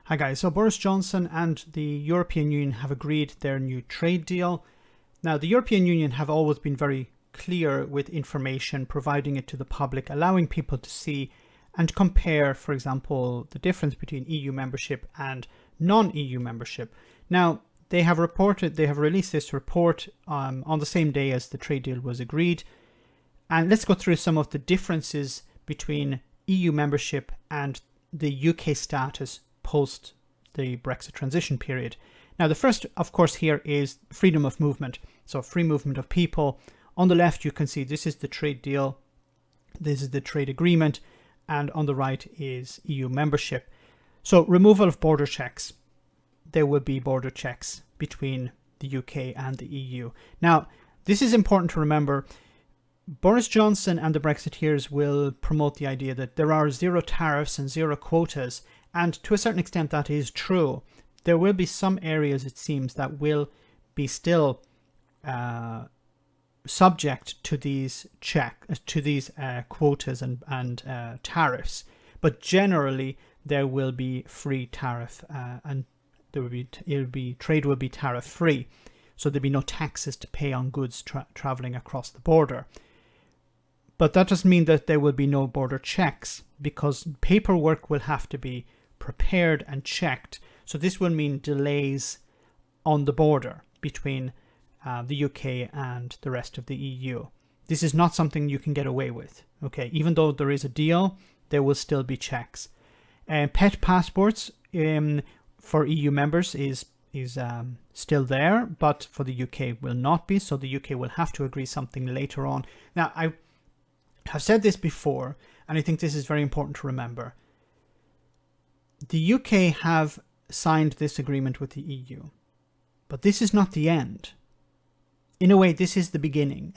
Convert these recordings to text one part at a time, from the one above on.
Hi guys, so Boris Johnson and the European Union have agreed their new trade deal. Now, the European Union have always been very clear with information, providing it to the public, allowing people to see and compare, for example, the difference between EU membership and non-EU membership. Now, they have released this report on the same day as the trade deal was agreed. And let's go through some of the differences between EU membership and the UK status post the Brexit transition period. Now, the first, of course, here is freedom of movement. So free movement of people. On the left, you can see this is the trade deal. This is the trade agreement. And on the right is EU membership. So removal of border checks. There will be border checks between the UK and the EU. Now, this is important to remember. Boris Johnson and the Brexiteers will promote the idea that there are zero tariffs and zero quotas. And to a certain extent, that is true. There will be some areas, it seems, that will be still subject to these quotas and tariffs. But generally, there will be free tariff and trade will be tariff free. So there'll be no taxes to pay on goods traveling across the border. But that doesn't mean that there will be no border checks, because paperwork will have to be prepared and checked. So this will mean delays on the border between the UK and the rest of the EU. This is not something you can get away with. Okay, even though there is a deal, there will still be checks. Pet passports for EU members is still there, but for the UK will not be. So the UK will have to agree something later on. Now, I have said this before, and I think this is very important to remember. The UK have signed this agreement with the EU, but this is not the end. In a way, this is the beginning.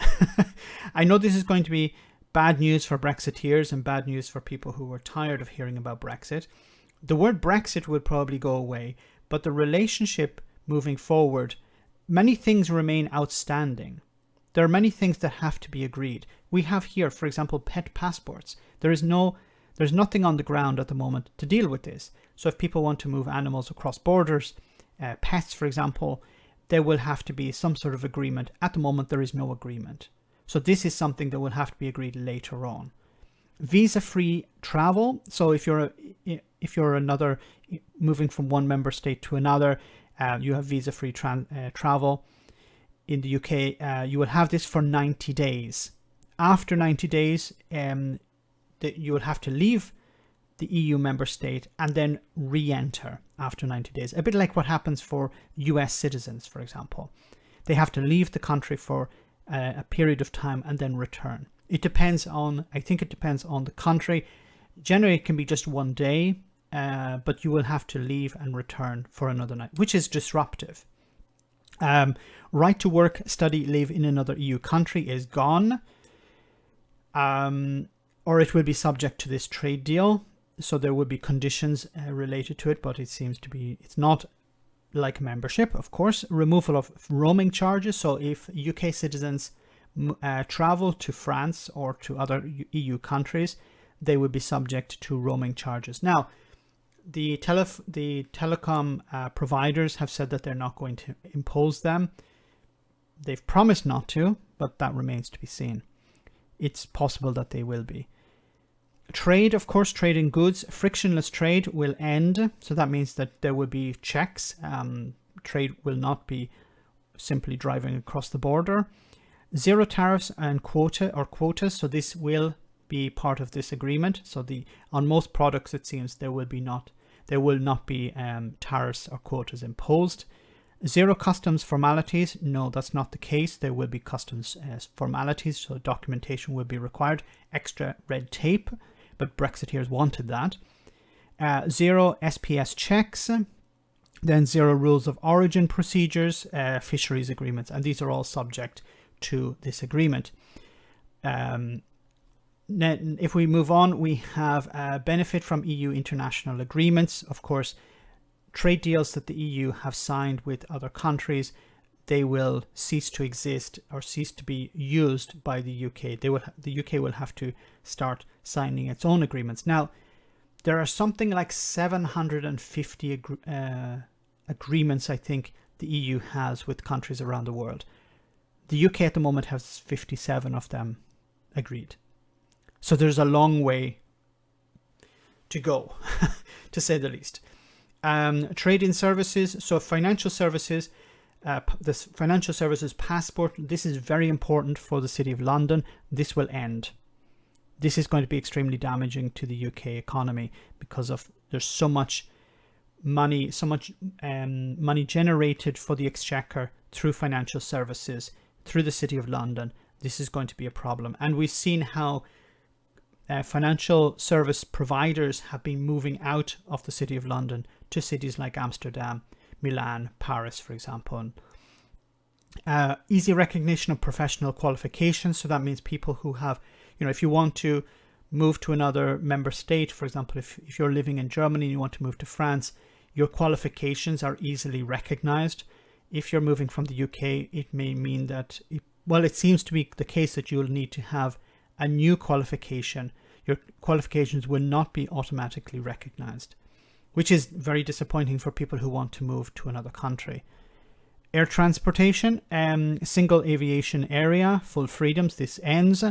I know this is going to be bad news for Brexiteers and bad news for people who are tired of hearing about Brexit. The word Brexit will probably go away, but the relationship moving forward, many things remain outstanding. There are many things that have to be agreed. We have here, for example, pet passports. There's nothing on the ground at the moment to deal with this. So if people want to move animals across borders, pets, for example, there will have to be some sort of agreement. At the moment, there is no agreement. So this is something that will have to be agreed later on. Visa-free travel. So if you're another, moving from one member state to another, you have visa-free travel. In the UK, you will have this for 90 days. After 90 days, you will have to leave the EU member state and then re-enter after 90 days. A bit like what happens for US citizens, for example. They have to leave the country for a period of time and then return. I think it depends on the country. Generally, it can be just one day, but you will have to leave and return for another night, which is disruptive. Right to work, study, live in another EU country is gone. Or it will be subject to this trade deal. So there will be conditions related to it, but it's not like membership, of course. Removal of roaming charges. So if UK citizens travel to France or to other EU countries, they will be subject to roaming charges. Now, the telecom providers have said that they're not going to impose them. They've promised not to, but that remains to be seen. It's possible that they will be. Trade, of course, trade in goods. Frictionless trade will end. So that means that there will be checks. Trade will not be simply driving across the border. Zero tariffs and quotas. So this will be part of this agreement. So on most products, it seems there will not be tariffs or quotas imposed. Zero customs formalities. No, that's not the case. There will be customs formalities, so documentation will be required. Extra red tape, but Brexiteers wanted that. Zero SPS checks. Then zero rules of origin procedures, fisheries agreements, and these are all subject to this agreement. If we move on, we have benefit from EU international agreements. Of course, trade deals that the EU have signed with other countries, they will cease to exist or cease to be used by the UK. The UK will have to start signing its own agreements. Now, There are something like 750 agreements, I think, the EU has with countries around the world. The UK at the moment has 57 of them agreed. So there's a long way to go, to say the least. Trade in services, so financial services, this financial services passport, this is very important for the City of London. This will end. This is going to be extremely damaging to the UK economy because of there's so much money, money generated for the exchequer through financial services, through the City of London. This is going to be a problem. And we've seen how financial service providers have been moving out of the City of London to cities like Amsterdam, Milan, Paris, for example. Easy recognition of professional qualifications. So that means people who have, if you want to move to another member state, for example, if you're living in Germany and you want to move to France, your qualifications are easily recognized. If you're moving from the UK, it may mean that, it seems to be the case that you'll need to have a new qualification. Your qualifications will not be automatically recognized, which is very disappointing for people who want to move to another country. Air transportation, single aviation area, full freedoms, this ends.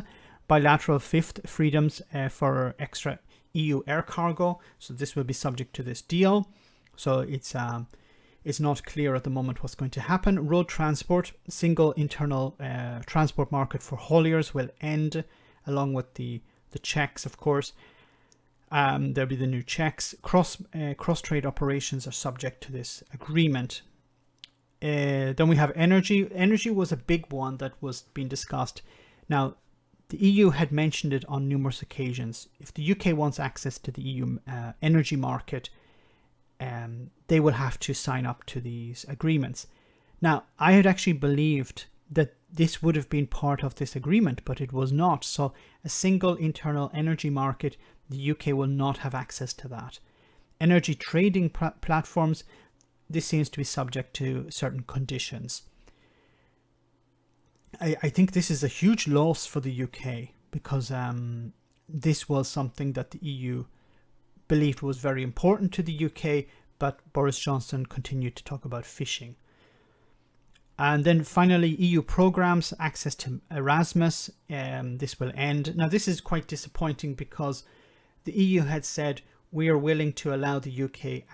Bilateral fifth freedoms for extra EU air cargo. So this will be subject to this deal. So it's not clear at the moment what's going to happen. Road transport, single internal transport market for hauliers will end, along with the checks, of course. There'll be the new checks. Cross-trade operations are subject to this agreement. Then we have energy. Energy was a big one that was being discussed. Now, the EU had mentioned it on numerous occasions. If the UK wants access to the EU energy market, they will have to sign up to these agreements. Now, I had actually believed that this would have been part of this agreement, but it was not. So a single internal energy market, the UK will not have access to that. Energy trading platforms, this seems to be subject to certain conditions. I think this is a huge loss for the UK because this was something that the EU believed was very important to the UK, but Boris Johnson continued to talk about fishing. And then finally, EU programs, access to Erasmus, this will end. Now, this is quite disappointing because the EU had said we are willing to allow the UK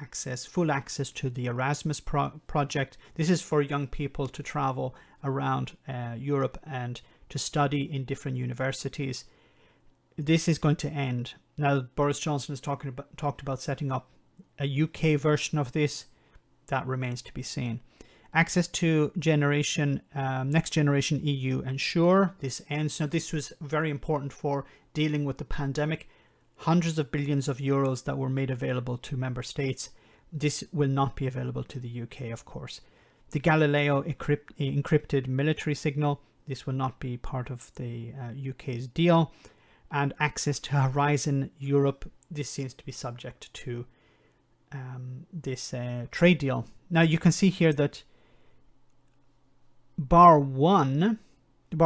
full access to the Erasmus project. This is for young people to travel around Europe and to study in different universities. This is going to end. Now, Boris Johnson has talked about setting up a UK version of this. That remains to be seen. Access to next generation EU Ensure, this ends. Now, this was very important for dealing with the pandemic. Hundreds of billions of euros that were made available to member states. This will not be available to the UK, of course. The Galileo encrypted military signal, this will not be part of the UK's deal. And access to Horizon Europe, this seems to be subject to this trade deal. Now, you can see here that bar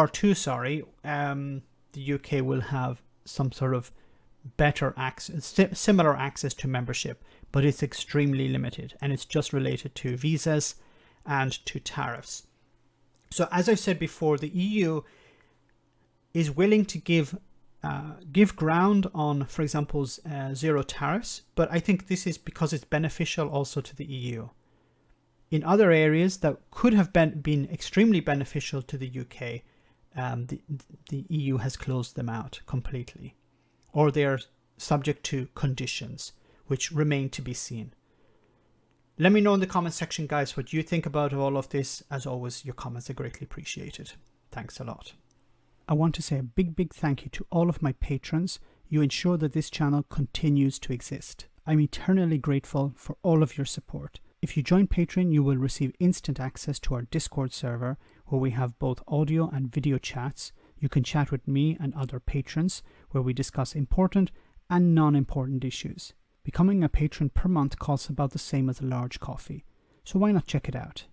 two, the UK will have some sort of better access, similar access to membership, but it's extremely limited and it's just related to visas and to tariffs. So as I've said before, the EU is willing to give ground on, for example, zero tariffs, but I think this is because it's beneficial also to the EU. In other areas that could have been extremely beneficial to the UK, the EU has closed them out completely, or they're subject to conditions which remain to be seen. Let me know in the comment section, guys, what you think about all of this. As always, your comments are greatly appreciated. Thanks a lot. I want to say a big thank you to all of my patrons. You ensure that this channel continues to exist. I'm eternally grateful for all of your support. If you join Patreon, you will receive instant access to our Discord server, where we have both audio and video chats. You can chat with me and other patrons, where we discuss important and non-important issues. Becoming a patron per month costs about the same as a large coffee, so why not check it out?